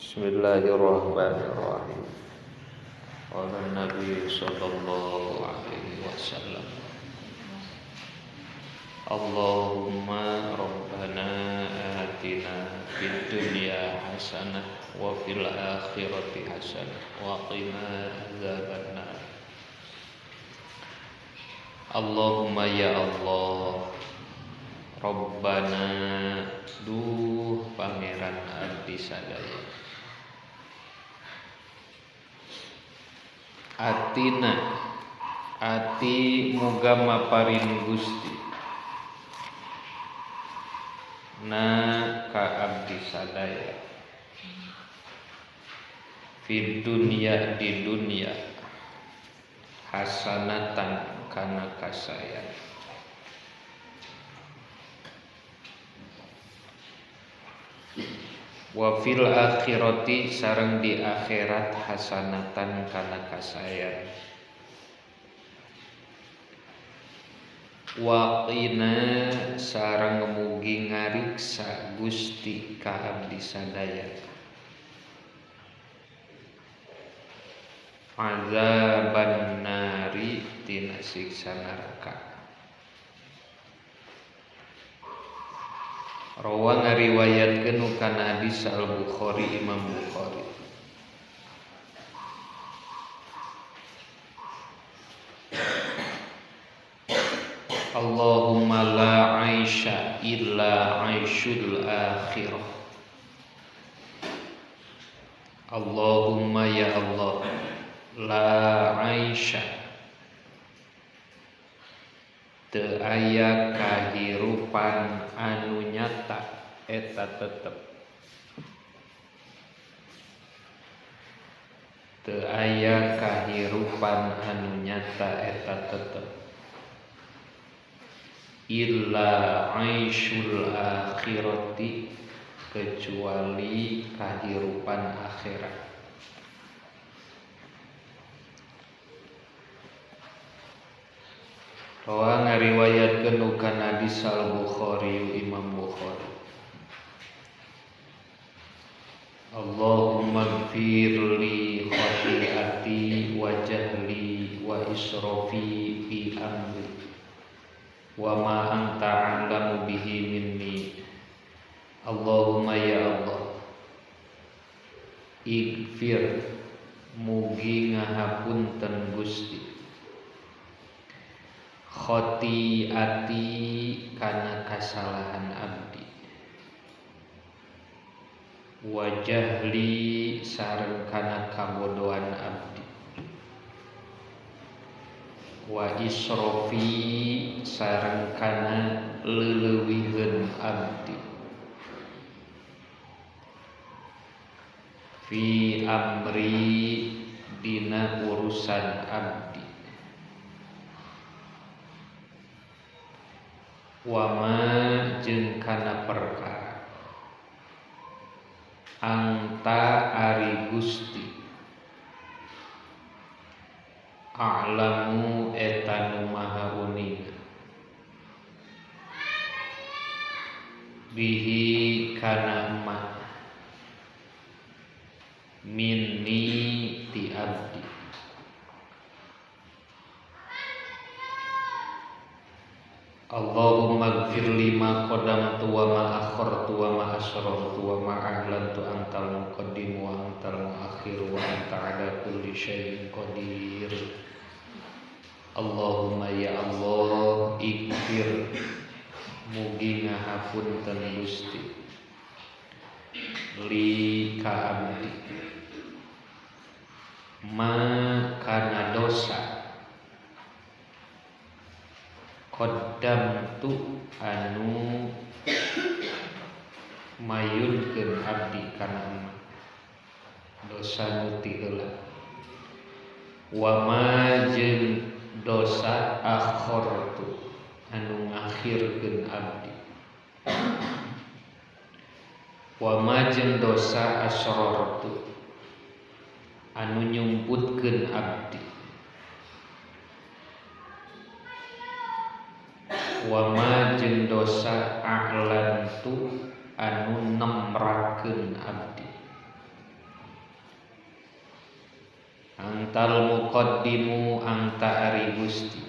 Bismillahirrahmanirrahim. Qala Nabi sallallahu alaihi wasallam. Allahumma rabbana atina fid dunya hasanah wa fil akhirati hasanah wa qina adzabannar. Allahumma ya Allah, Rabbana duh pangeran abdi sadaya. Atina ati muga maparin Gusti na ka abdi sadaya fid dunya di dunia hasanatan kana kasaya wa fil akhirati sareng di akhirat hasanatan kana kasayan wa qina sareng mugi ngariksa Gusti ka abdi sadaya azaban nari tina siksa neraka. Rawa ngariwayatkeun kana hadis Al-Bukhari Imam Bukhari. Allahumma la aisha illa aishul akhirah. Allahumma ya Allah, la aisha teu aya kahirupan anu nyata eta tetep. Teu aya kahirupan anu nyata eta tetep. Illa aishul akhirati kecuali kahirupan akhirat. Rawa ngariwayatkeun kana hadis Al-Bukhari Imam Bukhari. Allahumma ighfirli khati'ati wa jahli wa israfi fi amri wa ma anta a'lamu bihi minni. Allahumma ya Allah, ighfir mugi ngahapunten Gusti khotiati kana kasalahan abdi wa jahli sareng kana kabodohan abdi wa israfi sareng kana leuleuwihkeun abdi fi amri dina urusan abdi wa ma jeung kana perkara anta ari Gusti a'lamu eta nu maha uning bihi kana ma minni ti abdi. Allahumma ighfirli ma qadamtu wa ma akhartu wa ma asrartu wa ma a'lantu antal muqaddim wa antal muakhir wa anta ala kulli syai'in qadir. Allahumma ya Allah, ighfir mugi ngahapunten Gusti li ka abdi ma kana dosa qaddamtu anu mayunkeun abdi kana emak dosa nu ti heula wa ma jeung dosa akhartu anu ngakhirkeun abdi wa ma jeung dosa asrartu anu nyumputkeun abdi wa ma jeung dosa a'lantu anu nemrakeun abdi Antal muqaddimu anta ari Gusti.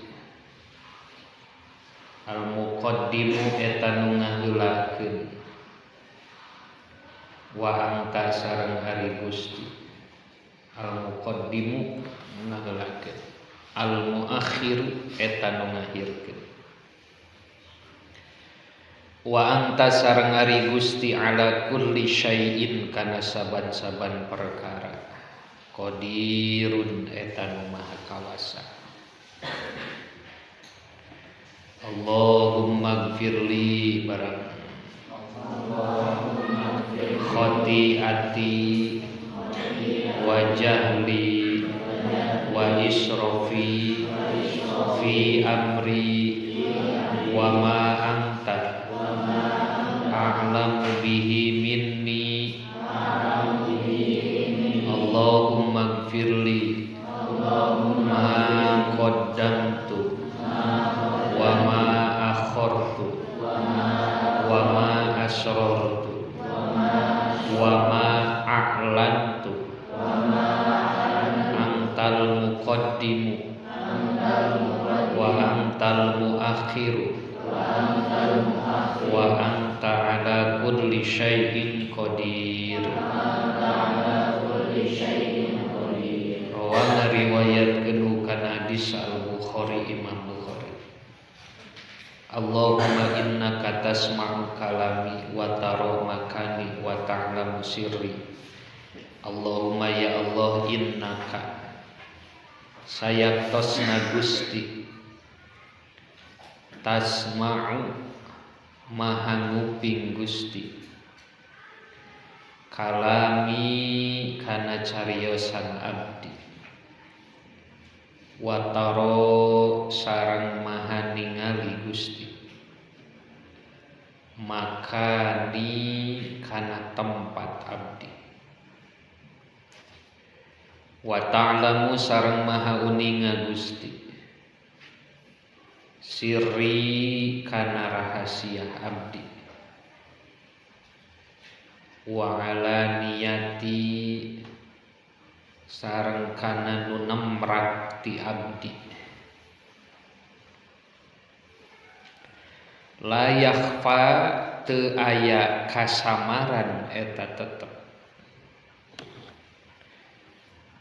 Al muqaddimu eta nu ngaheulakeun. Wa anta sareng ari Gusti. Al muqaddimu ngaheulakeun. Al muakhiru eta nu ngahirkeun. Wa anta sareng ari Gusti ala kulli syai'in kana saban-saban perkara. Qadirun eta nu maha kawasa. Allahumma gfirli barang khati'ati wa jahli wa israfi fi amri wa ma anta a'lamu bihi minni. Allahumma gfirli ma qaddamtu wa ma akhartu wa ma asrartu wa ma a'lantu antal muqaddimu wa antal muakhiru wa anta ala kulli syai'in qadir. Rawana riwayatkeun kana hadis Al-Bukhari Imam Bukhari. Allahumma innaka tasma'u kalami wa tara makani wa ta'lamu sirri. Allahumma ya Allah innaka sayaktosna Gusti tasma'u maha nguping Gusti kalami kana cariosan abdi wa taro sareng maha ningali Gusti makani kana tempat abdi wa ta'lamu sareng maha uninga Gusti sirri kana rahasia abdi wa alaniyati sareng kana nu nemrak ti abdi la yakhfa teu aya kasamaran eta tetep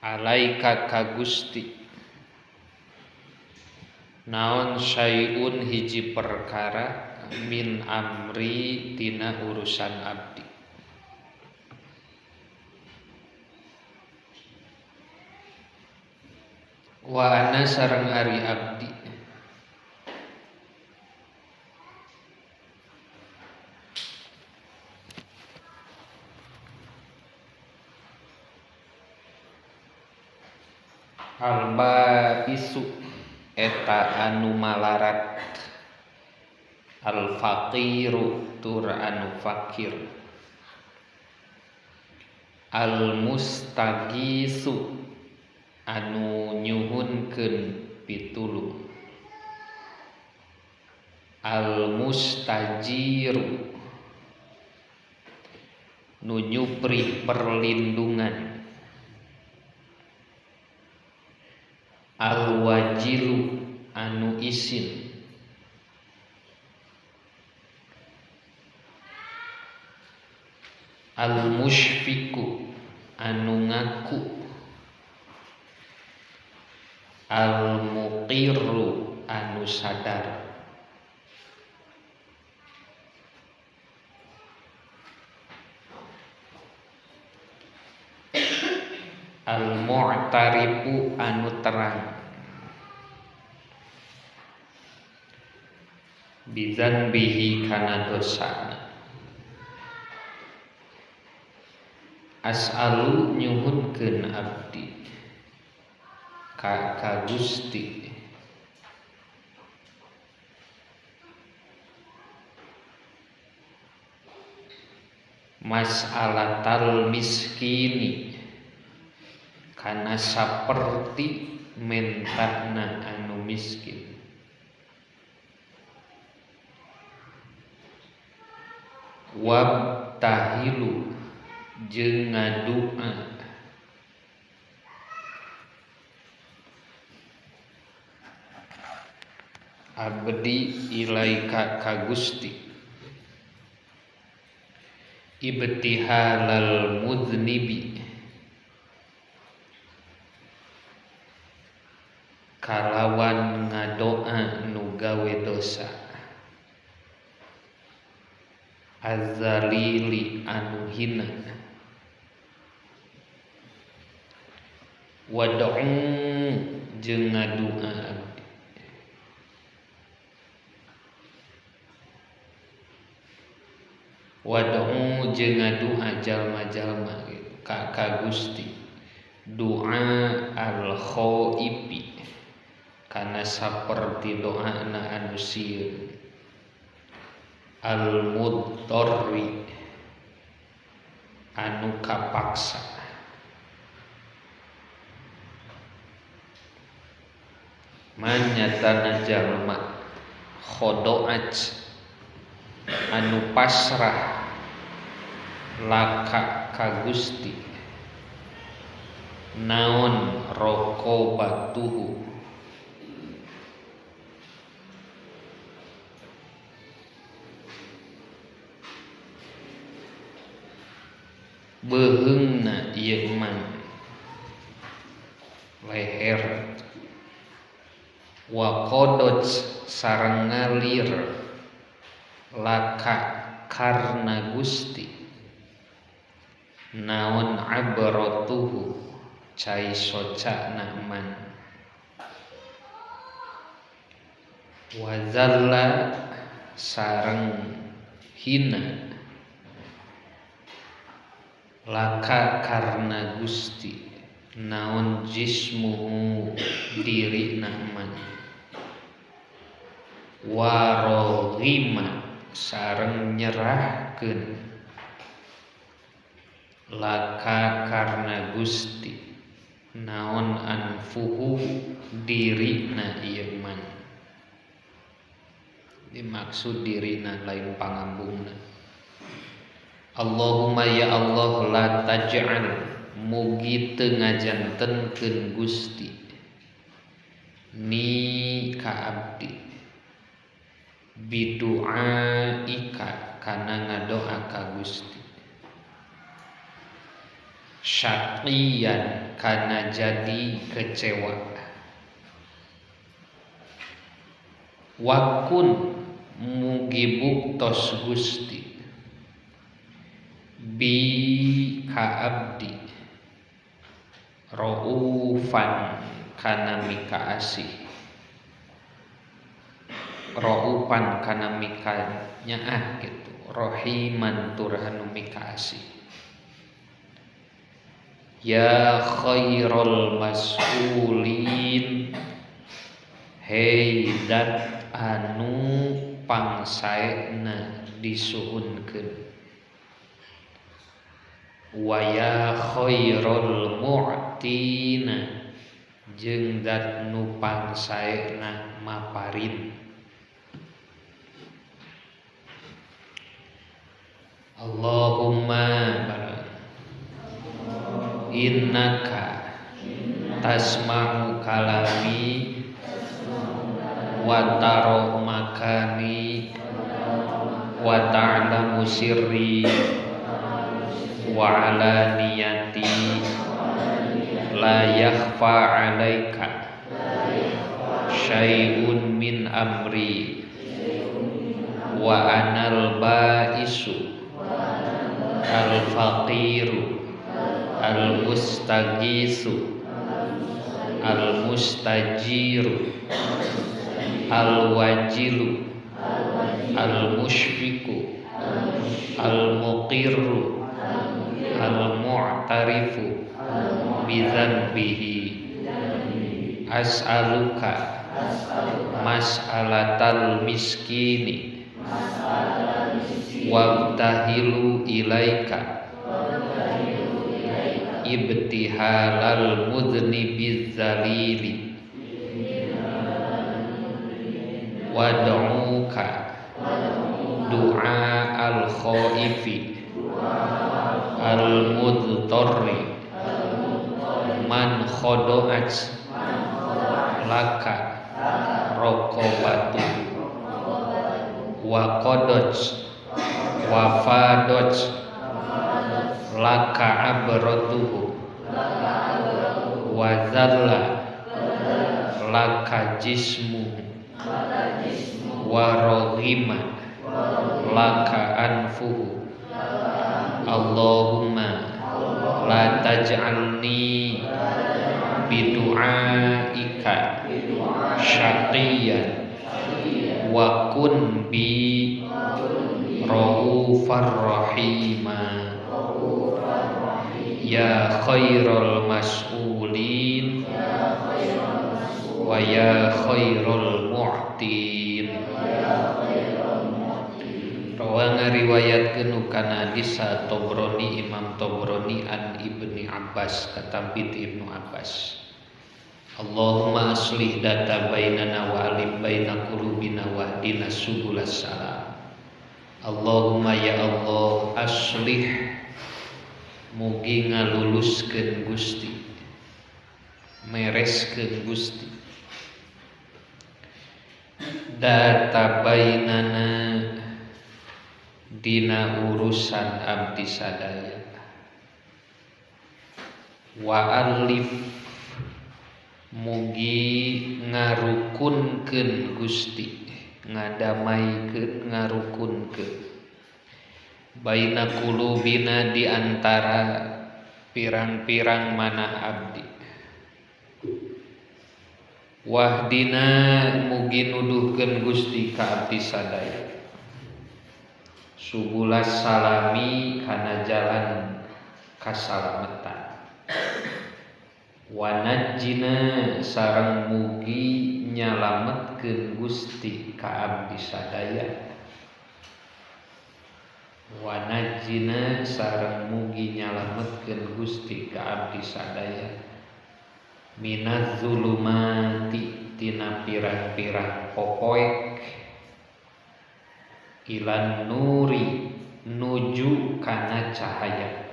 alaika ka Gusti naon syai'un hiji perkara min amri tina urusan abdi. Wa ana sareng ari abdi alba isu eta anu malarat al faqiru tur anu fakir al mustagisu anu nyuhunkeun pitulung al mustajiru nu nyupri perlindungan al wajilu anu isin al musyfiku anu ngaku al muqirru anu sadar al mu'tarifu anu terang bizanbihi kana dosana as'alu nyuhunkeun abdi ka Gusti mas'alatal miskini kana saperti mentana anu miskin wabtahilu jeung ngadua abdi ilaika ka Gusti ibtihalal mudnibi kalawan ngadoa nu gawe dosa azalili anu hina wad'u jeung ngadua abdi wad'u jeung ngadua jalma-jalma ka Gusti doa al khaifi kana saperti doana anu sieun al mudtarri anu kapaksa manyatana jalma khodoat anu pasrah laka ka Gusti naon raqabatuhu beheungna ieu man leher wa qadot sareng ngalir laka karna Gusti naon abaratuhu cai socana man wa zalla sareng hina laka karna Gusti naon jismuhu dirina man warohima sareng nyerahkeun laka karna Gusti naon anfuhu dirina ieu man dimaksud dirina lain pangambungna. Allahumma ya Allah la taj'al mugi teu ngajantenkeun Gusti ni ka abdi bidu'aika kana ngadoa ka Gusti syaqiyan kana jadi kecewa wakun mugi buktos Gusti bi ka abdi raufan kana mika asih raufan kana mika nyaah gitu rahiman tur anu mika asih ya khairul mas'ulin hei dat anu pangsaena disuhunkeun wa ya khairul mu'tina jeung zat nu pangsaena maparin Allahumma innaka tasma'u kalami wa tara makani wa ta'lamu sirri wa alaniyati la yakhfa 'alaika syai'un min amri wa anal ba'isu al faqiru al mustaghisu al mustajiru al wajilu al mushfiqu al muqirru al mu'tarifu bidzanbihi as'aluka mas'alatal miskini wabtahilu ilaika ibtihalal mudnibiz zalili wad'uka du'a al khaifi al mudtarri man khodo'at laka raqabatu wa qadaj wa fadaj laka abratuhu wa zalla laka jismu wa raghima laka anfuhu. Allahumma la taj'alni bidu'aika syaqiyan wa kun bi raufar rahima ya khairal mas'ulin wa ya khairal mu'tin. Rawa ngariwayatkeun kana hadis Tabrani, Imam Tabrani an Ibni Abbas katambit Ibnu Abbas. Allahumma aslih data bainana wa alim baina qulubina wahdina subulas salam. Allahumma ya Allah aslih mugi ngaluluskeun Gusti, mereskeun Gusti data bainana dina urusan abdi sadaya wa alif mugi ngarukunkeun Gusti, ngadamaikeun ngarukunkeun baina qulubina di antara pirang-pirang manah abdi. Wahdina mugi nuduhkeun Gusti ka abdi sadaya subulas salami kana jalan kasalametan. Wanajjina sareng mugi nyalametkeun Gusti ka abdi sadaya. Wanajjina sareng mugi nyalametkeun Gusti ka abdi sadaya minaz zulumati tina pirang-pirang popoek ilan nuri nuju kana cahaya.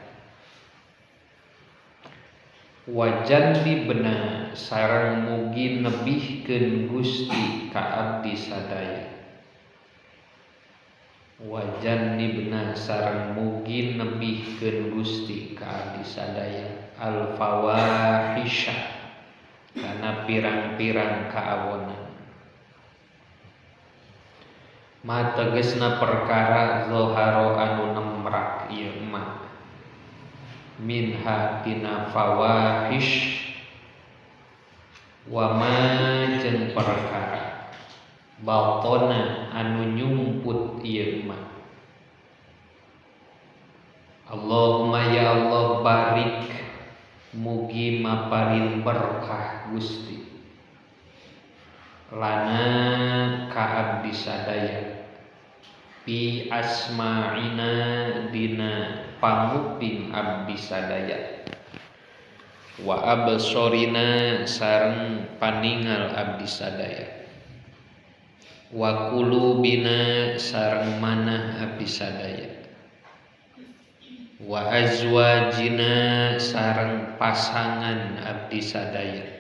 Wajan dibena sareng mugi nebihkeun Gusti ka abdi sadaya. Wajan dibena sareng mugi nebihkeun Gusti ka abdi sadaya al fawahisha kana pirang-pirang kaawonan. Ma tegesna perkara zoharo anu nemrak ieu mah minha tina fawahish wa ma jeung perkara batona anu nyumput ieu mah. Allahumma ya Allah barik mugi maparin berkah Gusti lana ka abdi sadaya fi asma'ina dina panguping abdi sadaya wa absorina sareng paningal abdi sadaya wa qulubina sareng manah abdi sadaya wa azwajina sareng pasangan abdi sadaya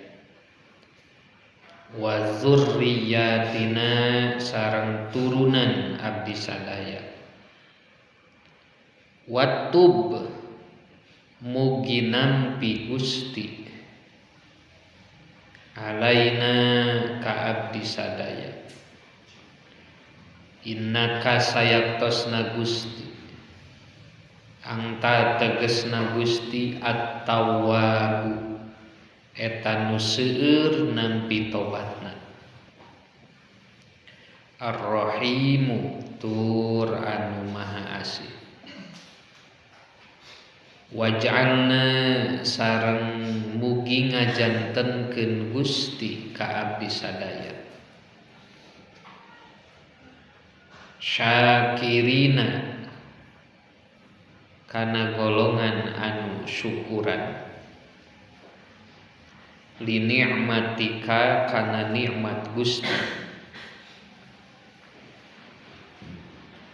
wa dzurriyyatina sareng turunan abdi sadaya watub mugi nampi Gusti alaina ka abdi sadaya innaka sayaktosna Gusti angta tegesna Gusti at-tawwabu eta nu seueur nampi tobatna ar-rahimu tur anu maha asih waj'alna sareng mugi ngajantenkeun Gusti ka abdi sadaya syakirina kana golongan anu syukuran li ni'matika kana nikmat Gusti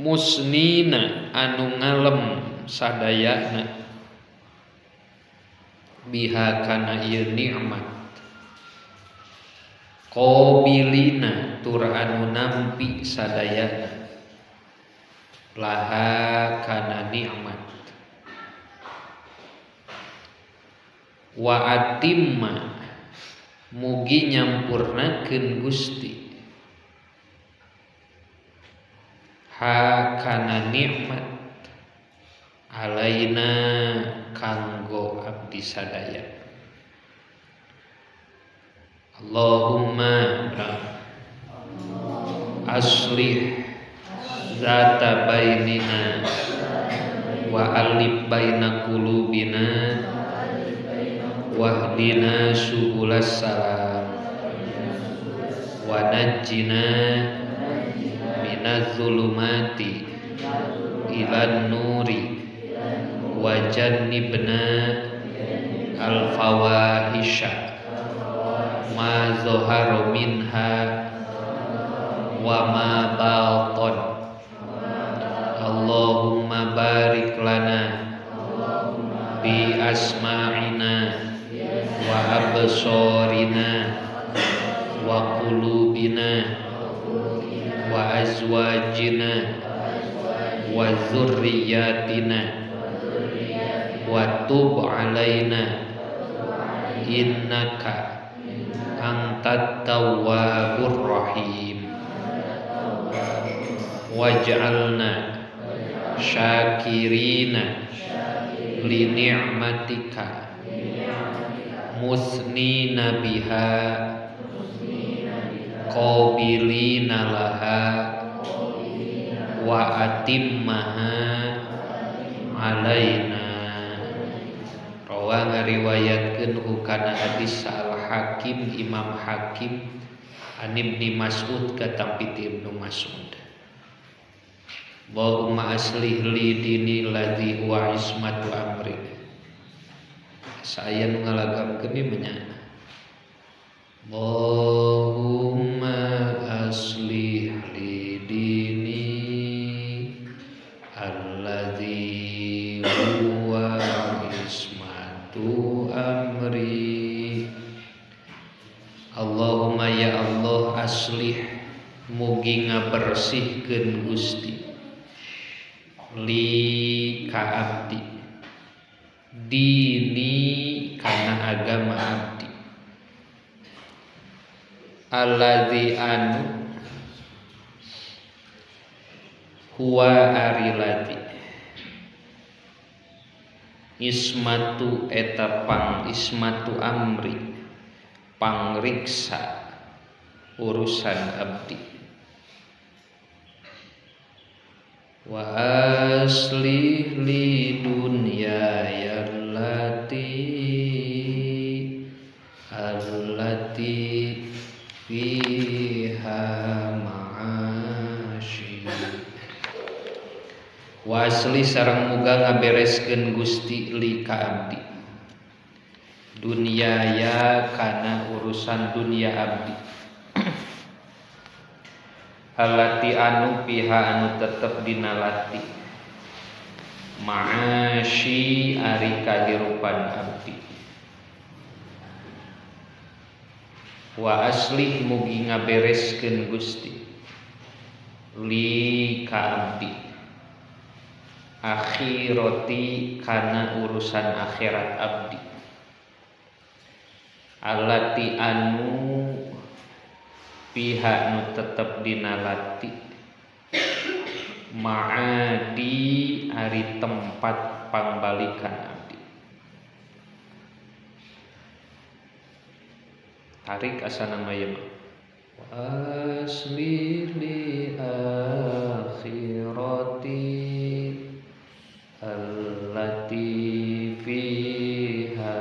musnina anu ngalem sadayana biha kana ieu nikmat qabilina tur anu nampi sadayana laha kana nikmat wa atimma mugi nyampurnakeun Gusti ha kana nikmat alaina kanggo abdi sadaya. Allahumma aslih zata bainina wa alif baina qulubina wahdina subulas salam wa najjina minaz zulumati ilan nuri wa jannibna al fawahisha ma zahara minha wa ma batan. Allahumma barik lana bi asma'ina wa absarina wa qulubina wa azwajina wa dzurriyyatina wa tub alaina innaka antat tawwabur rahim waj'alna syakirina li ni'matika musnina biha qabilina laha wa atimmaha alaina. Rawa ngariwayatkeun hukana hadis Al-Hakim Imam Hakim an Ibnu Mas'ud katampi Ibnu Mas'ud. Allahumma aslih li dini ladzi huwa ismatu amri. Saya nu ngalagamkeun ieu nya. Allahumma aslih li dini alladzi huwa ismatu amri. Allahumma ya Allah aslih mugi ngabersihkeun Gusti li ka abdi dini kana agama abdi alladzi anu huwa arilati ismatu eta pang ismatu amri pangriksa urusan abdi wa aslih li dunyaya allati fiha ma'ashi wa asli sareng muga ngabereskeun Gusti li ka abdi dunyaya kana urusan dunia abdi allati anu piha anu tetep dina lati ma'ashi ari kahirupan abdi wa aslih mugi ngabereskeun Gusti li ka abdi akhirati kana urusan akhirat abdi allati anu pihak nu tetep dina lati ma'adi ari tempat pangbalikan abdi. Tarik asana maya mah aslih li akhirati allati fiha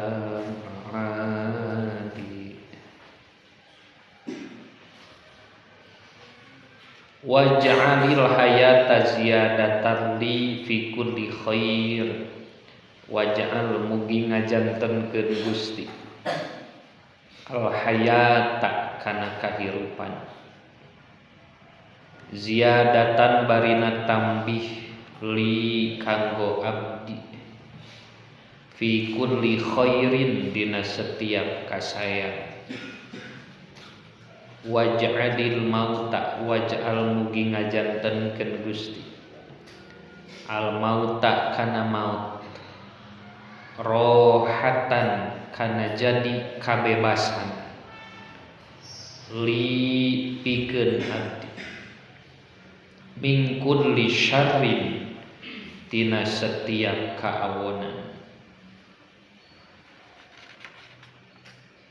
waj'alil hayata ziyadatan li fi kulli khair waj'al mugi ngajantenkeun Gusti al hayata kana kahirupan ziyadatan barina tambih li kanggo abdi fi kulli khairin dina setiap kasayang waj'alil mauta waj'al mugi ngajantenkeun Gusti al mauta kana maut rohatan kana jadi kabebasan li pikeun abdi min kulli syarrin tina setiap kaawonan.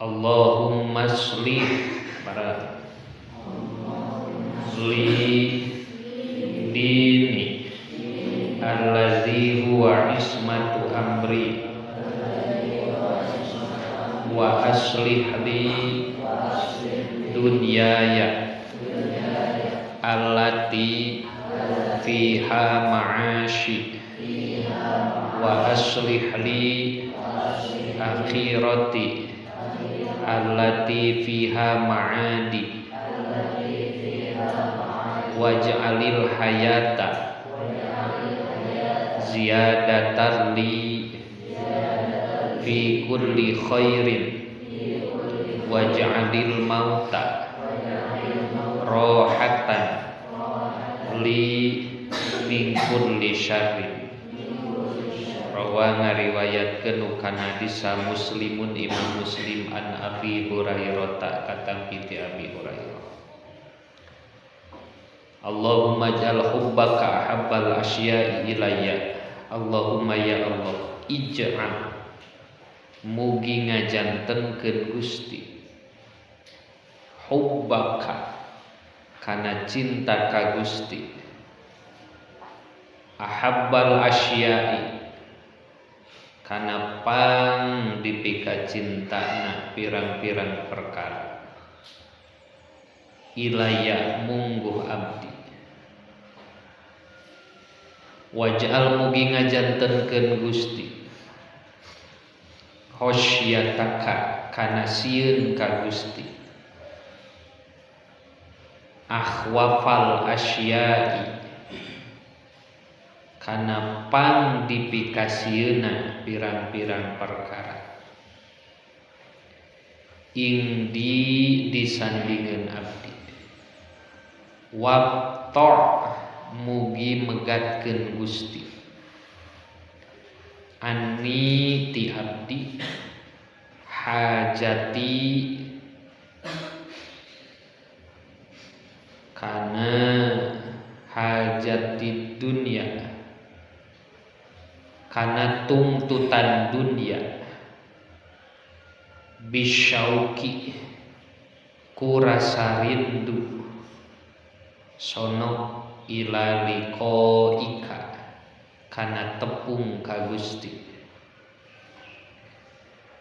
Allahumma shlih para li dini allazi huwa ismatu amri wa aslih li dunyaya allati fiha ma'ashi wa aslih li akhirati allati fiha ma'adi waj'alil hayata ziyadatan li fi kulli khairin waj'alil mauta rohatan li min kulli syarrin. Rawa ngariwayatkeun kana hadis Muslimun Imam Muslim an Abi Hurairah kata piti Abi Hurairah. Allahumma ja'al hubbaka ahabbal asya'i ilayya. Allahumma ya Allah ij'al mugi ngajantenkeun Gusti hubbaka kana cinta ka Gusti ahabbal asya'i kana pang dipika cintana pirang-pirang perkara ilayya mungguh abdi waj'al mugi ngajantenkeun Gusti khosyataka kana sieun ka Gusti akhwafal asya'i kana pang dipikasieuna pirang-pirang perkara ingdi disandingeun abdi waqta mugi megatkeun Gusti anni ti abdi hajati kana hajati dunya kana tuntutan dunia bisyauki kurasa rindu sono ila liqaika kana tepung ka Gusti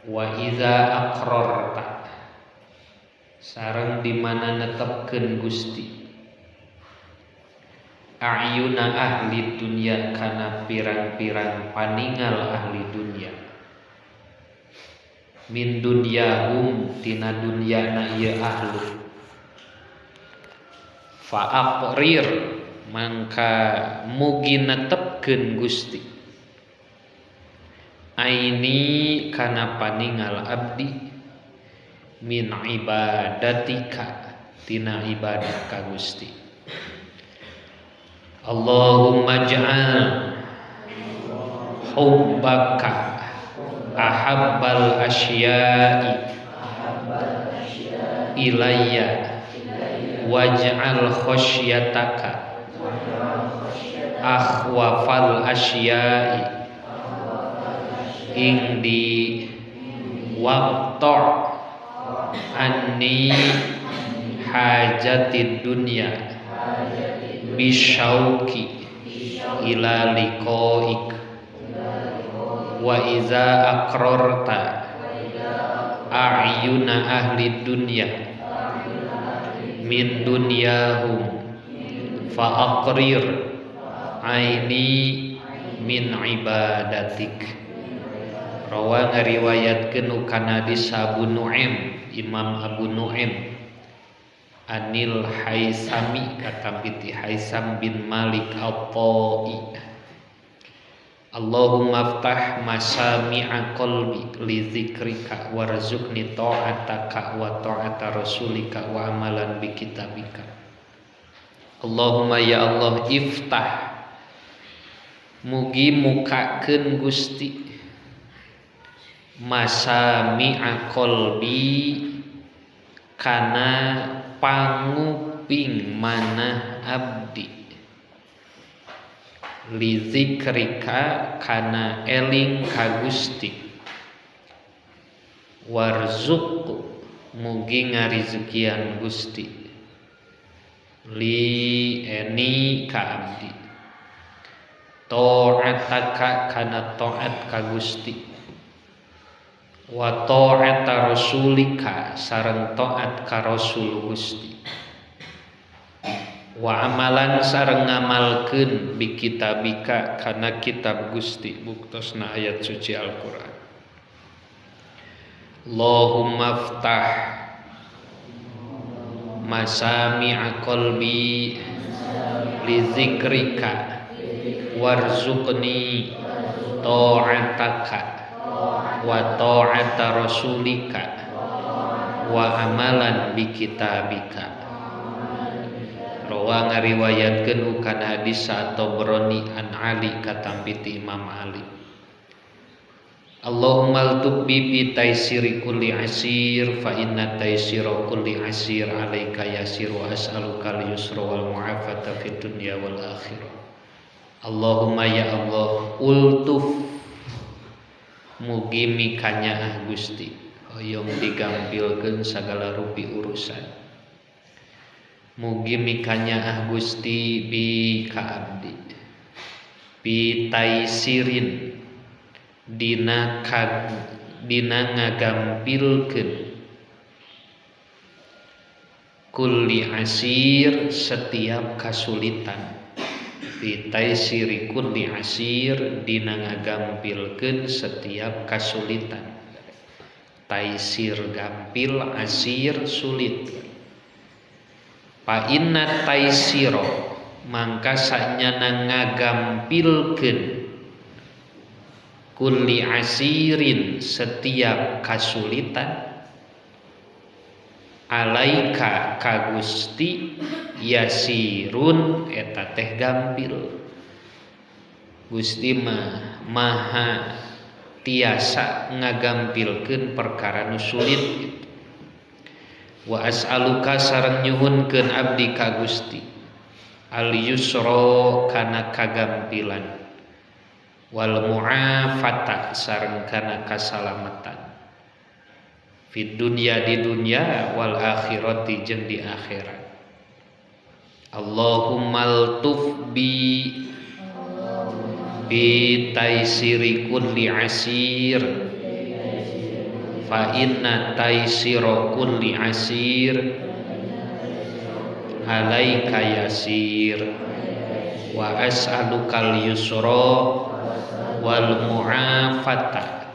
wa iza aqrarta sareng di mana netepkeun Gusti a'yuna ahli dunya kana pirang-pirang paningal ahli dunya min dunyahum tina dunyana ieu ahlu fa aqrir mangka mugi netepkeun Gusti aini kana paningal abdi min ibadatika tina ibadah ka Gusti. Allahumma ja'al hubbaka ahabbal asya'i ilayya waj'al khosyataka akhwafal asya'i indi waqta' anni hajatid dunya bisyauki ila liqaik wa iza aqrarta a'yuna ahli dunya min dunyahum fa aqrir aini min ibadatik. Rawa ngariwayatkeun kana hadis Abu Nu'aim Imam Abu Nu'aim Anil Haisami kata piti Haisam bin Malik Al-Ta'i Allahumma aftah masami'a qalbi li dzikrika warzuqni ta'ataka wa ta'ata rasulika wa amalan bi kitabika. Allahumma ya Allah iftah mugi mukakeun Gusti masami'a qalbi kana panguping manah abdi li zikrika kana eling ka Gusti warzuq mugi ngarizekian Gusti li eni ka abdi ta'ataka kana taat ka Gusti wa ta'ata rasulika sareng taat ka Rasul Gusti wa amalan sareng ngamalkeun bi kitabika kana kitab Gusti buktosna ayat suci Al-Qur'an. Allahumma aftah masami'a qalbi li zikrika warzuqni ta'ataka wa ta'ata rasulika wa amalan bi kitabika. Rawa ngariwayatkeun ukan hadis At-Tabrani an Ali katambiti Imam Ali. Allahumma altubbi bi taisiri kulli asir fa inna taisira kulli asir alaika yasir wa as'aluka al-yusra wal mu'afata fid dunya wal akhirah. Allahumma ya Allah ultuf mugi mikanya Gusti hoyong digampilkeun sagala rupi urusan. Mugi mikanya Gusti bi ka abdi bi taisirin dina ngagampilkeun kulli asir setiap kasulitan bi taisiri kulli asir dina ngagampilkeun setiap kasulitan. Taisir gampil, asir sulit. Pa inna taisiro mangka sanyana ngagampilkeun kulli asirin setiap kasulitan alaika ka Gusti yasirun eta teh gampil. Gusti mah maha tiasa ngagampilkeun perkara nu sulit. Wa as'aluka sareng nyuhunkeun abdi ka Gusti al yusra kana kagampilan wal mu'afata sareng kana kasalamatan fid dunya di dunya wal akhirati jeung di akhirat. Allahumma altuf bi taisiri kulli asir fa inna taisira kulli asir alaika yasir wa as'alukal yusra wal mu'afata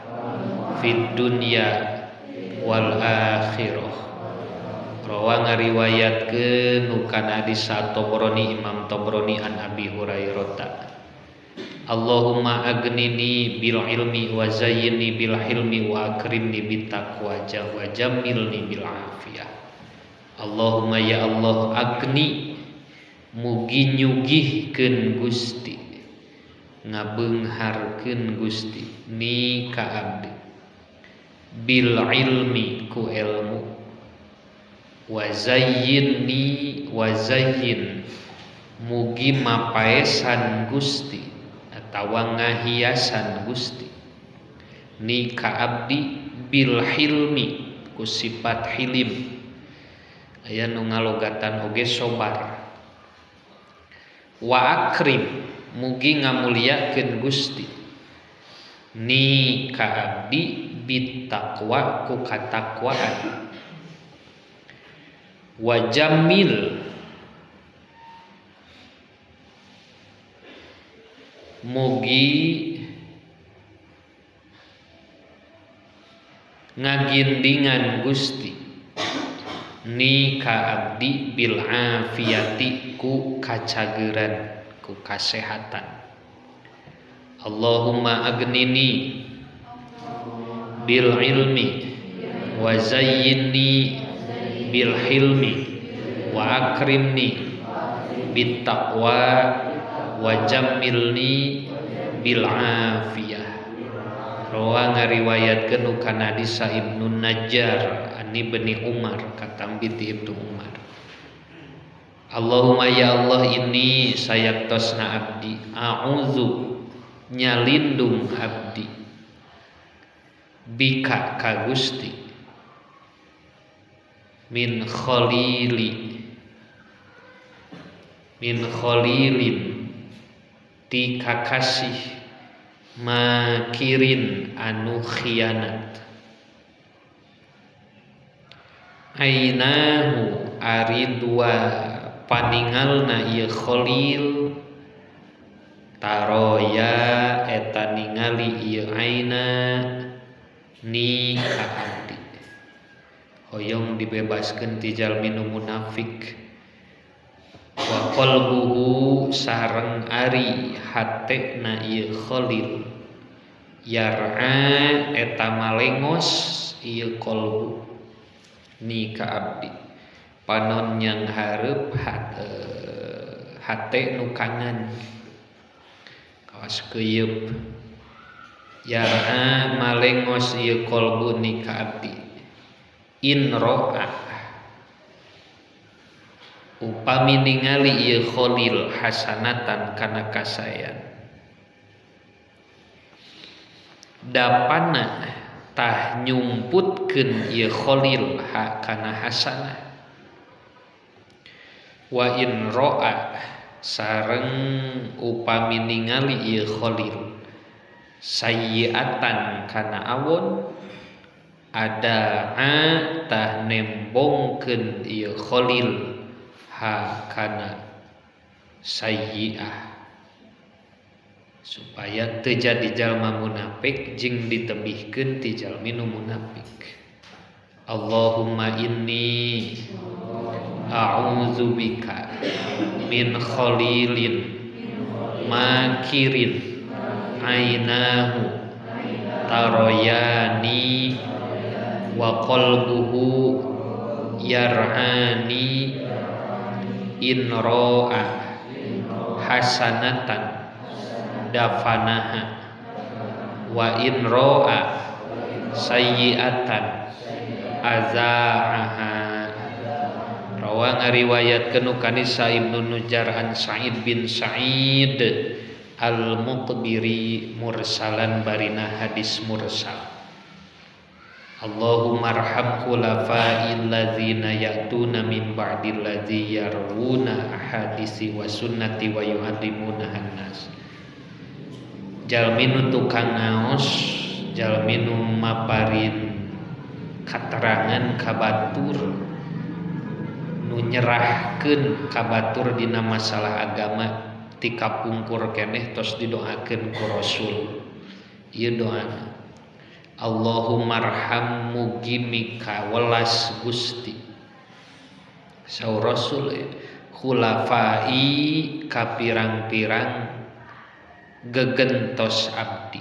fid dunya wal akhirah. Rawa ngariwayatkeun kana hadis At-Tabrani Imam Tabrani an Abi Hurairah. Allahumma agnini bil ilmi wa zayyinni bil hilmi wa akrimni bit taqwa wa jammilni bil afiyah. Allahumma ya Allah agni mugi nyugihkeun Gusti ngabeungharkeun Gusti ni ka abdi bil ilmi ku ilmu wa zayyin mugi mapaesan Gusti atawa ngahiasan Gusti ni ka abdi bil hilmi ku sifat hilim. Aya nu ngalogatan oge sobar. Wa akrim mugi ngamulyakeun Gusti ni ka abdi bit taqwa ku katakwaan. Wa jamil mugi ngagindingan Gusti ni ka abdi bil afiyati ku kacageuran ku kasehatan. Allahumma agnini bil ilmi wa zayyinni bil hilmi wa akrimni bit taqwa wa jammilni bil afiyah. Rawa ngariwayatkeun kana hadis Ibnu Najjar ani Ibnu Umar katambi ti Ibnu Umar. Allahumma ya Allah ini sayaktosna abdi a'udzu nyalindung abdi bika ka Gusti min khalilin ti kakasih makirin anu khianat ainahu ari dua paningalna ieu khalil taroya eta ningali ieu aina ni ka abdi hoyong dibebaskeun ti jalmi nu munafik wa qalbuhu sareng ari hatena ieu khalil yar'a eta malengos ieu qalbu ni ka abdi panon yang hareup hate nu kangen kawas keuyeub yar'a malengos ieu qalbu ni ka abdi in ro'a upami ningali ieu khalil hasanatan kana kasayan dapana tah nyumputkeun ieu khalil kana hasanah wa in ro'a sareng upami ningali ieu khalil sayyi'atan kana awon ada tah nembongkeun ieu khalil kana sayyi'ah supaya teu jadi jalma munafik jeung ditebihkeun ti jalmi nu munafik. Allahumma inni a'udzu bika min khalilin makirin ainahu taroyani wa qalbuhu yar'ani in ro'a hasanatan dafanaha wa in ro'a sayyi'atan azaaha. Rawa ngariwayatkeun kana Ibnu Najjar an Sa'id bin Sa'id al-Muqbiri mursalan barina hadis mursal. Allahumma arham khulafa'il ladzina ya'tuna min ba'dil ladzi yarwuna ahadisi wa sunnati wa yu'allimuna hannas. Jalmi nu tukang ngaos, jalmi nu maparin katerangan kabatur, nu nyerahkeun kabatur dina masalah agama ti kapungkur keneh tos didoakeun ku Rasul. Ieu doana Allahumma arham mugi mika welas Gusti saur Rasul khulafai kapirang-pirang gegentos abdi.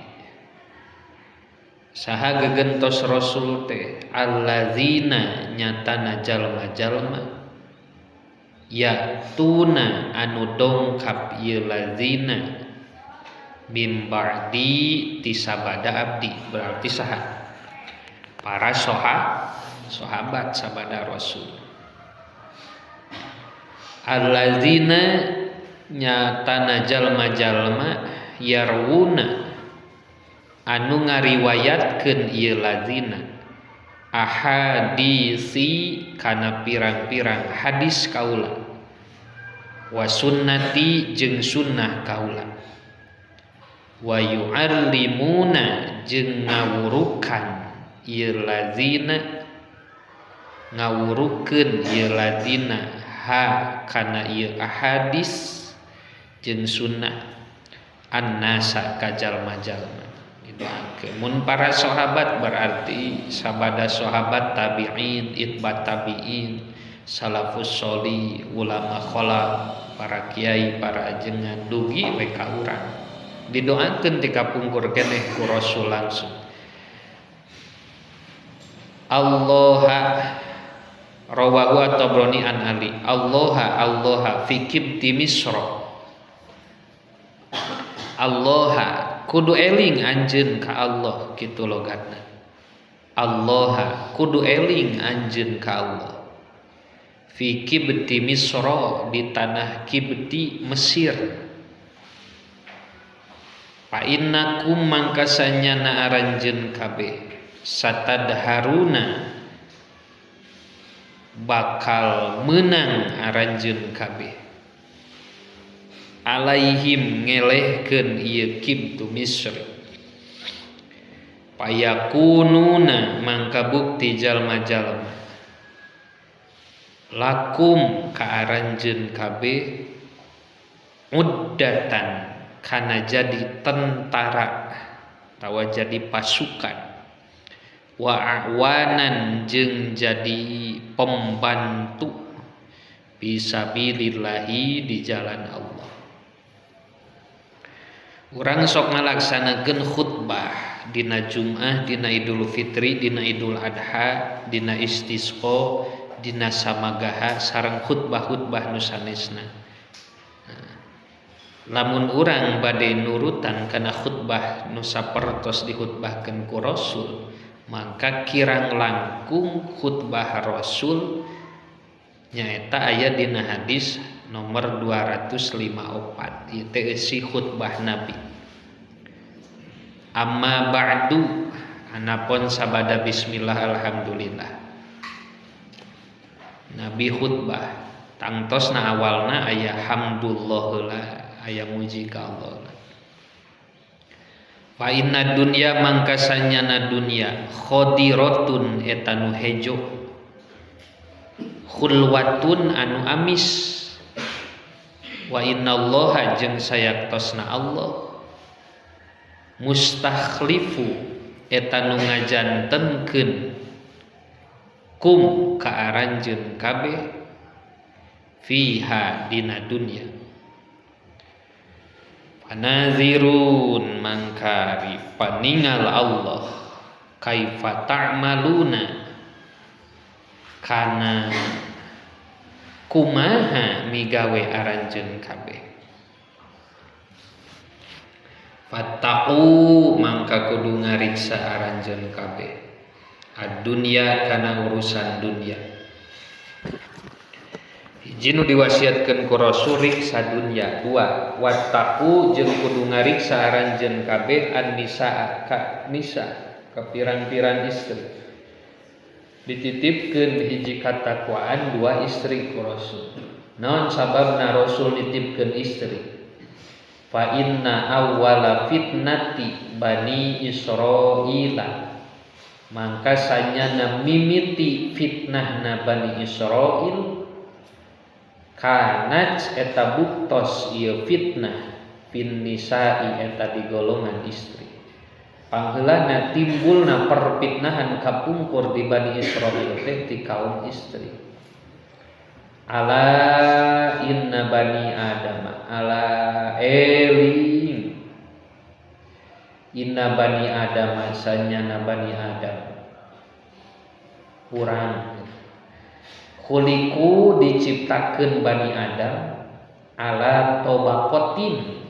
Saha gegentos Rasul teh allazina nyatana jalma-jalma ya tuna anu dongkap ieu lazina min ba'di ti sabada abdi berarti saha para sahabat sabada Rasul. Allazina nyatana jalma-jalma yarwuna anu ngariwayatkeun ieu lazina ahadisi kana pirang-pirang hadis kaula wa sunnati jeung sunnah kaula wa yu'allimuna jeung ngawurukan ieu lazina ngawurukeun ieu lazina ha kana ieu ahadis jeung sunnah annasa ka jalma-jalma. Mun para sahabat berarti sabada sahabat tabi'in, itba tabi'in, salafus sholi, ulama khalaf, para kiai, para ajengan dugi we ka urang. didoakeun ti kapungkur keneh ku Rasul langsung. Allaha rawahu at-Tabrani an Ali. Allaha fi kibti Misra. Allaha kudu eling anjeun ka Allah kitu logatna. Allaha kudu eling anjeun ka Allah. Fi kibti Misra di tanah kibti Mesir. Fa innakum mangkasanyana aranjeun kabeh satadharuna bakal menang aranjeun kabeh alaihim ngelehkeun ieu kibtu Misri. Payakununa mangka bukti jalma-jalma lakum ka aranjeun kabeh uddatan kana jadi tentara tawa jadi pasukan wa awanan jeung jadi pembantu fisabilillahi di jalan Allah. Urang sok ngalaksanakeun khutbah dina Jumat, dina Idul Fitri, dina Idul Adha, dina istisqa, dina samagaha sareng khutbah-khutbah nu sanesna. Lamun urang bade nurutan kana khutbah nu sapertos dikhutbahkeun ku Rasul, maka kirang langkung khutbah Rasul nyaeta aya dina hadis nomor 254 ieu teh isi khutbah Nabi. Amma ba'du anapun sabada bismillah alhamdulillah. Nabi khutbah tangtosna awalna aya hamdulillah heula aya muji ka Allah. Fa inna dunya mangkasanyana dunya khadiratun eta nu hejo khulwatun anu amis wa innallaha jeung sayaktosna Allah mustakhlifu eta nu ngajantenkeun kum ka aranjeun kabeh fiha dina dunya. Panazirun mangkari paningal Allah kaifa ta'maluna kana kumaha migawe aranjeun kabeh. Fattaqu mangka kudu ngariksa aranjeun kabeh ad-dunya kana urusan dunya. Jinu diwasiatkeun ku Rasul riksa dunya. 2 wattaqu jeung kudu ngariksa aranjeun kabeh an-nisa ka nisa ka pirang-pirang istri. Dititipkeun hiji katakwaan 2 istri ku Rasul. Naon sababna Rasul nitipkeun istri? Fa inna awwala fitnati bani Israila mangka sanyana mimiti fitnahna bani Israil kanat eta buktos ieu fitnah fin nisa'i eta di golongan istri. Pangheulana timbulna perfitnahan kapungkur di Bani Israil teh ti kaum istri. Ala inna bani Adam ala eling inna bani Adam sanyana bani Adam urang khuliqu diciptakeun Bani Adam ala tobaqatin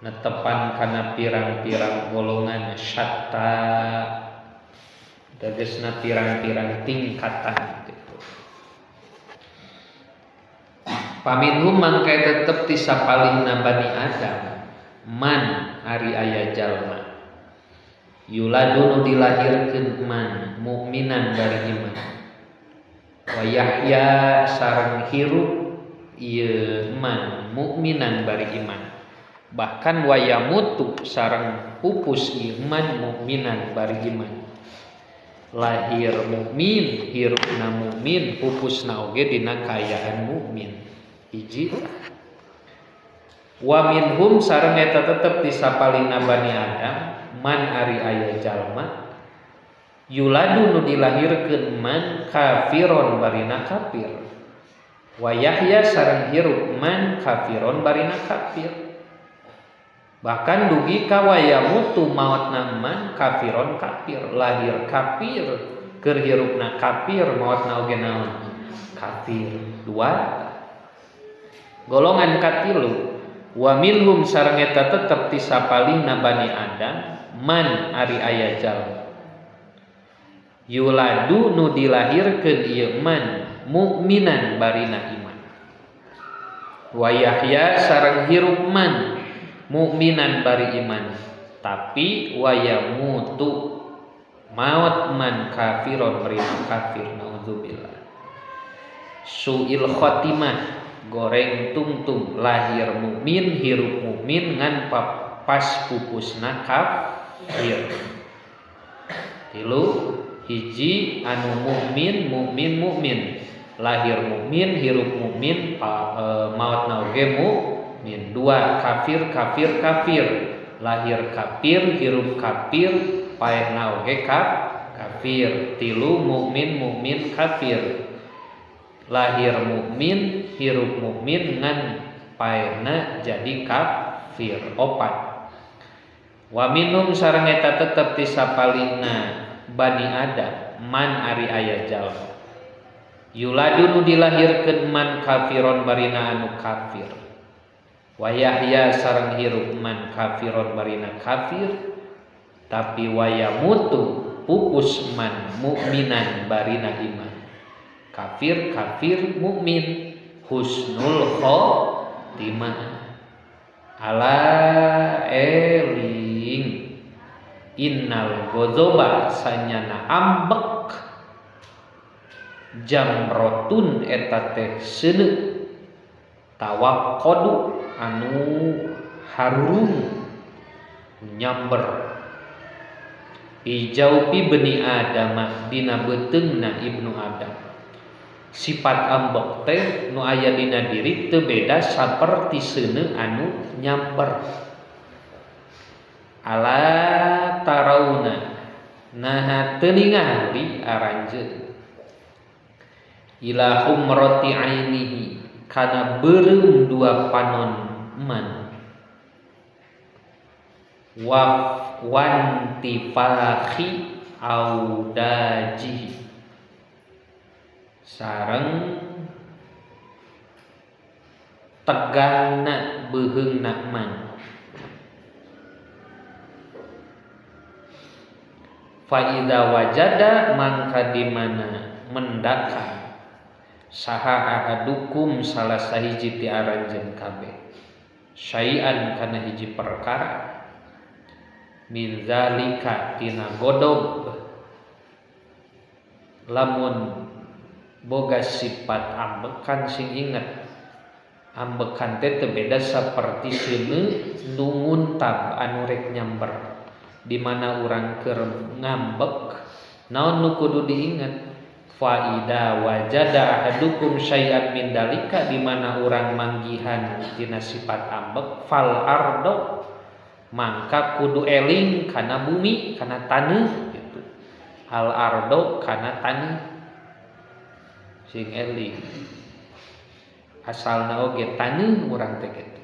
netepan kana pirang-pirang golongan syatta dagesna pirang-pirang tingkatan gitu. Paminhum mangka tetep ti sapalihna Bani Adam man ari aya jalma yuladunu dilahirkeun man mukminan bari iman wa Yahya sareng hirup ieu man mukminan bari iman bahkan wa yamutu sareng pupus ieu man mukminan bari iman. Lahir mukmin hirupna mukmin pupusna oge dina kaayaan mukmin hiji. Wa minhum sareng eta tetep ti sapalihna Bani Adam man ari aya jalma yuladu nu dilahirkeun man kafiron barina kafir wa Yahya sareng hirup man kafiron barina kafir. Bahkan dugi ka wayamutu mautna man kafiron kafir, lahir kafir keur hirupna kafir mautna oge naon kafir. Dua golongan katilu wa minhum sareng eta tetep ti sapalihna Bani Adam man ari aya jalma yuladu nu dilahirkeun ieu man mukminan barina iman wa yahya sareng hirup man mukminan bari iman tapi wa yamutu maut man kafiron barina kafir naudzubillah suil khotimah goreng tungtung lahir mukmin hirup mukmin ngan pas pupusna kafir. Tilu hiji anu mukmin lahir mukmin hirup mukmin mautna oge mukmin. Dua kafir lahir kafir hirup kafir paehna oge kafir. Tilu mukmin kafir lahir mukmin hirup mukmin ngan paehna jadi kafir. Opat wa minhum sareng eta tetep ti sapalihna Bani Adam man ari aya jalma yuladu nu dilahirkeun man kafiron barina anu kafir wa yahya sareng hirup man kafiron barina kafir tapi wa yamutu pupus man mukminan barina iman kafir mukmin husnul khotimah. Ala eling innal ghadaba sanyana ambek jamrotun eta teh seuneu tawaqqadu anu harurung nyamber ijaupi bani Adam dina beuteungna ibnu Adam. Sifat ambek teh nu aya dina diri teu beda saperti seuneu anu nyamper. Ala tarauna naha teu ningali aranjeun ila humrati ainihi kana beureum dua panon man wa wantifakhi audaji sareng tegangna beuheungna man fa idza wajada mangka di mana mendaka saha ahadukum salah sahiji ti aranjeun kabeh syai'an kana hiji perkara min zalika tina godob lamun boga sifat ambekan sing inget ambekan teh teu beda saperti seuneu nu nguntab anu rek nyamber di mana urang keur ngambek naon nu kudu diinget fa ida wajada ahadukum syai'an min dalika di mana urang manggihan tina sifat ambek fal ardo mangka kudu eling kana bumi kana taneuh gitu al ardo kana taneuh sing eling asalna oge taneuh urang teh kitu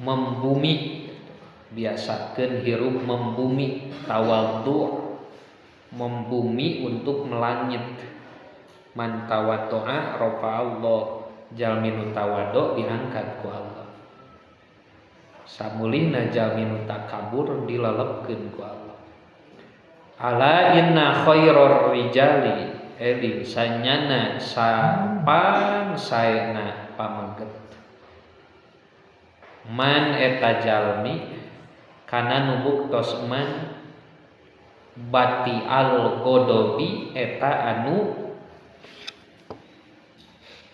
membumi biasakeun hirup membumi tawadhu membumi untuk melangit man tawaddoa rafa Allah jalmi nu tawadhu diangkat ku Allah samulihna jalmi nu takabur dilelepkeun ku Allah. Ala inna khairar rijali eling sanyana sapang saena pamengget man eta jalmi kana nu buktos man bati al godobi eta anu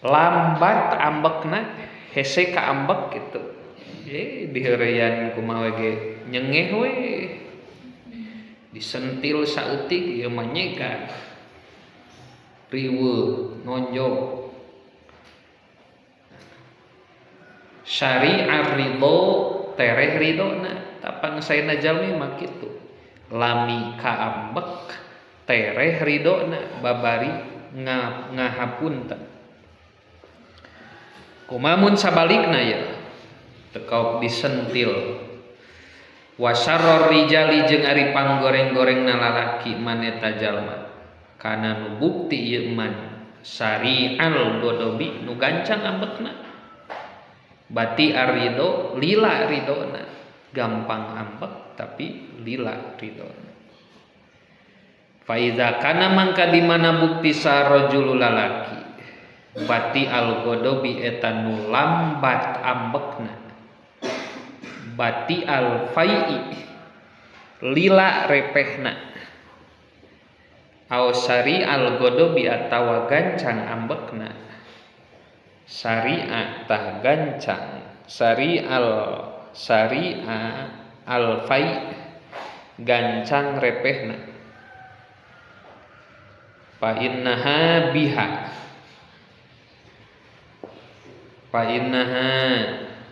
lambat ambekna hese ka ambek kitu diheureyan kumaha ge nyengeh we disentil saeutik ieu mah nyegat riweuh nonjok syari'ar ridho tereh ridona tapang saena jalmi mah kitu lami kaambek tereh ridona babari ngahapunten Kumamun sabalikna ya tekauk disentil. Wa syarror rijali jeung ari panggoreng-gorengna lalaki maneta jalma kana nu bukti ieu man sari'al godobi nu gancang ambekna bati arido lila ridona gampang ambek tapi lila ridona fa iza kana mangka di mana bukti sarojul lalaki bati al godobi eta nu lambat ambekna bati al fai'i lila repehna aw sari al godobi atawa gancang ambekna sari'a tah gancang sari'a al fai gancang repehna fa innaha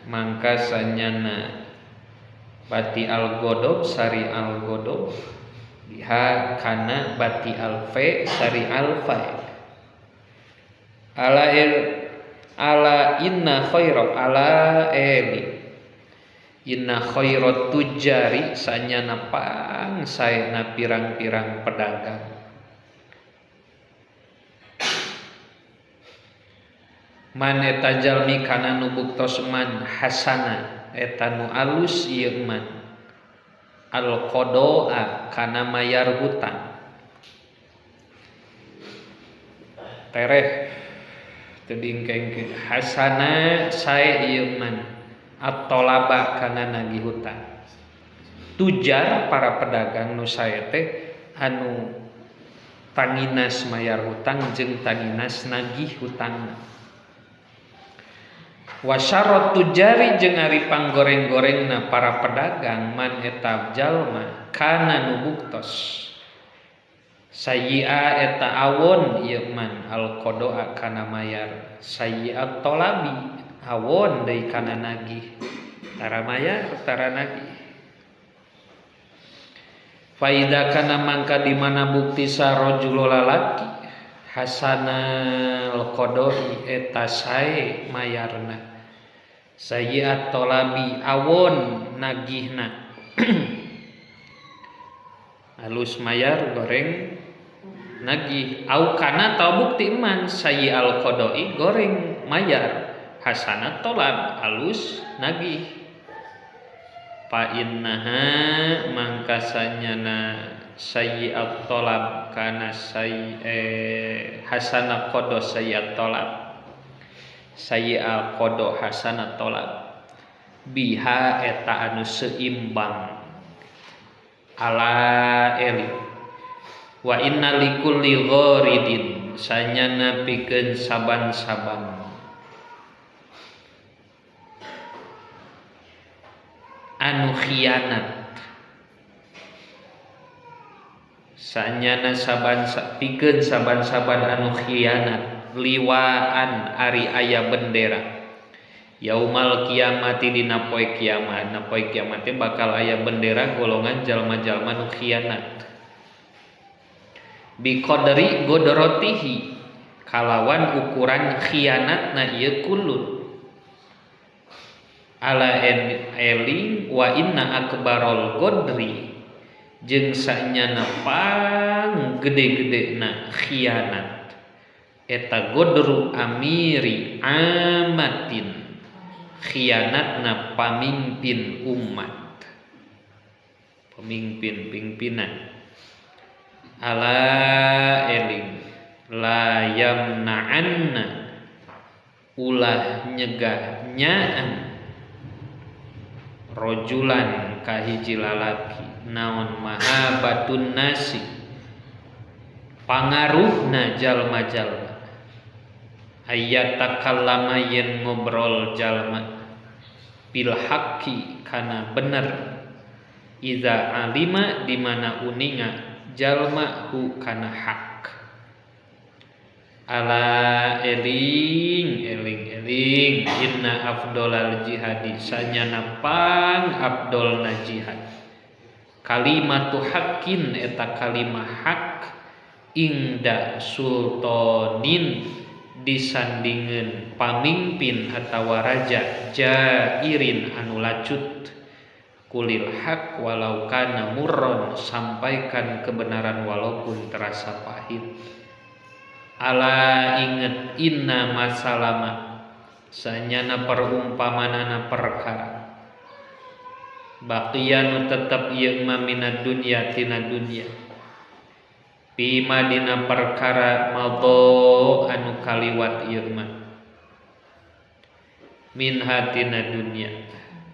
mangka sanyana bati al godob sari al godob biha kana bati al fa sari al fa ala inna khairat tujari sanyana pang saena pirang-pirang pedagang man eta jalmi kana nu buktos man hasana eta nu alus ieu man al qada'a kana mayar hutang tereh teu dingkengkeun hasana sae ieu man at-talaba kana nagih hutang tujar para pedagang nu sae teh anu tanginas mayar hutang jeung tanginas nagih hutangna wasyarat tujari jeung ari panggoreng-gorengna para pedagang man eta jalma kana nu buktos sayyi'a eta awon ieu man al qada'a kana mayar sayyi'at talabi awon deui kana nagih tara mayar tara nagih faida kana mangka di mana bukti sarojul lalaki hasanal qada'i eta sae mayarna sayyi'at talabi awon nagihna halus mayar goreng nagih au kana tau bukti man sayyi'al qada'i goreng mayar hasanat talab halus nagih fa innaha mangka sanyana sayyi'at talab kana hasanat qada sayyi'at talab sayyi'al qada hasanat talab biha eta anu seimbang ala eli wa inna likulli gharidin sanyana pikeun saban-saban anu khianat sanyana pikeun saban-saban anu khianat liwaan ari aya bendera yaumal kiamati dina poe kiamat na poe kiamat bakal aya bendera golongan jalma-jalma nu khianat bi qadri godratihi kalawan ukuran khianatna ieu kulun ala eling wa inna akbarul godri jeung sanyana pang gede-gedena khianat eta godru amiri amatin khianatna pamimpin umat pemimpin pimpinan ala eling la yamna'anna ulah nyegah nyaan rojulan kahiji lalaki naon mahabatun nasi pangaruhna jalma-jalma ayat takallama yen ngobrol jalma bil haqqi kana bener iza alima dimana uninga jalma hu kana hak ala eling inna afdolal jihadi sanyana pang afdolna jihad kalimatu haqqin eta kalimah hak ingda sultanin disandingeun pamimpin atawa raja jairin anu lacut kulil haq walau kana murron sampaikan kebenaran walaupun terasa pahit. Ala inget inna masalama sanyana perumpamanana perkara baqiyanu tetep ieu ma minad dunya tina dunya bima dina perkara madho anu kaliwat ieu ma min hatina dunya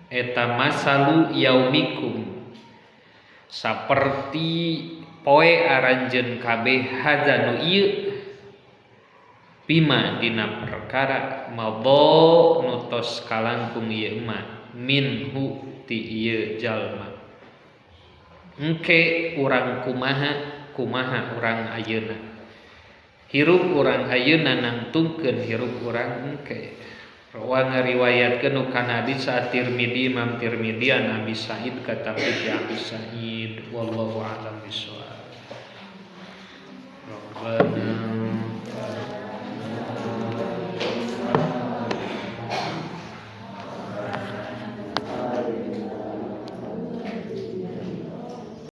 eta masalu yaumikum saperti poe aranjeun kabeh hadzanu ieu bima dina perkara madho nutos kalangkung ieu ma minhu ti ieu jalma engke urang kumaha urang ayeuna hirup urang ayeuna nangtungkeun hirup urang engke. Rawa ngariwayatkeun nu kana hadis At-Tirmidzi Imam Tirmidzi an Abi Sa'id kata Abi Sa'id wallahu a'lam bishawab.